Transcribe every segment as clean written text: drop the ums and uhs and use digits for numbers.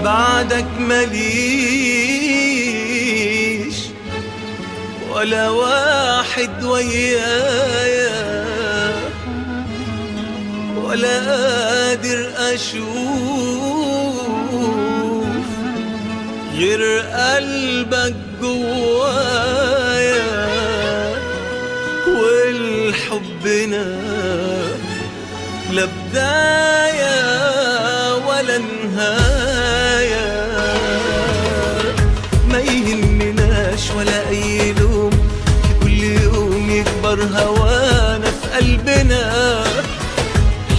بعدك مليش ولا واحد ويايا، ولا قادر أشوف غير قلبك جوايا، والحبنا لا بداية ولا نهاية. ما يهمناش ولا أي لوم، في كل يوم يكبر هوانا في قلبنا،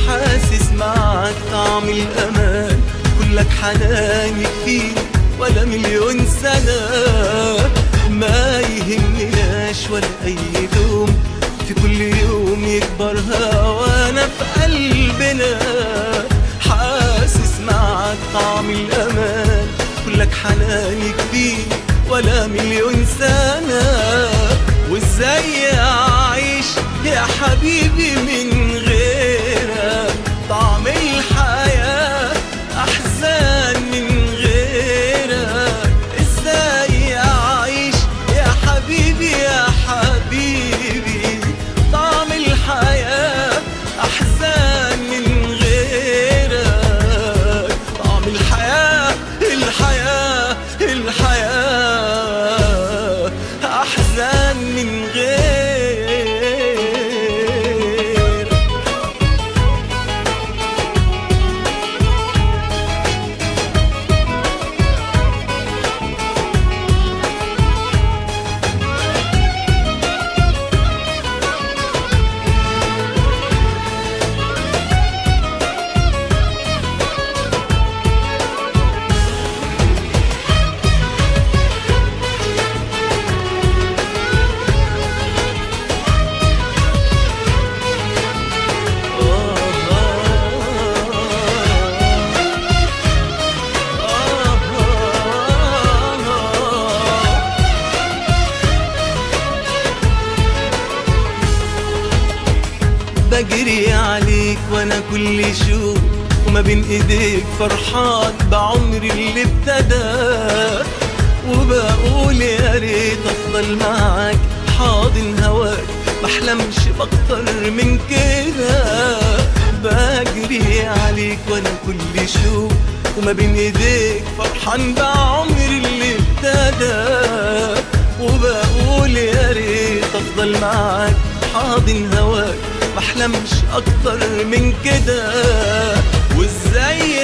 حاسس معك طعم الأمان، كلك حنان يكفيني ولا مليون سنة. ما يهمناش ولا أي لوم، في كل يوم يكبر هوانا في قلبنا، حاسس معك طعم الأمان، كلك حنان يكفيني ولا مليون سنة. وازاي أعيش يا حبيبي من غيرك، طعم الحياة أحزان من غيرك. ازاي أعيش يا حبيبي يا حبيبي، طعم الحياة أحزان من غيرك. طعم الحياة الحياة الحياة أحزان من غيرك. بجري عليك وانا كل شوق، وما بين ايديك فرحان بعمري اللي ابتدى، وبقول يا ريت افضل معاك حاضن هواك، بحلمش باكتر من كده. بجري عليك وانا كل شوق، وما بين ايديك فرحان بعمري اللي ابتدى، وبقول يا ريت افضل معاك حاضن هواك، بحلمش اكتر من كده. وازاي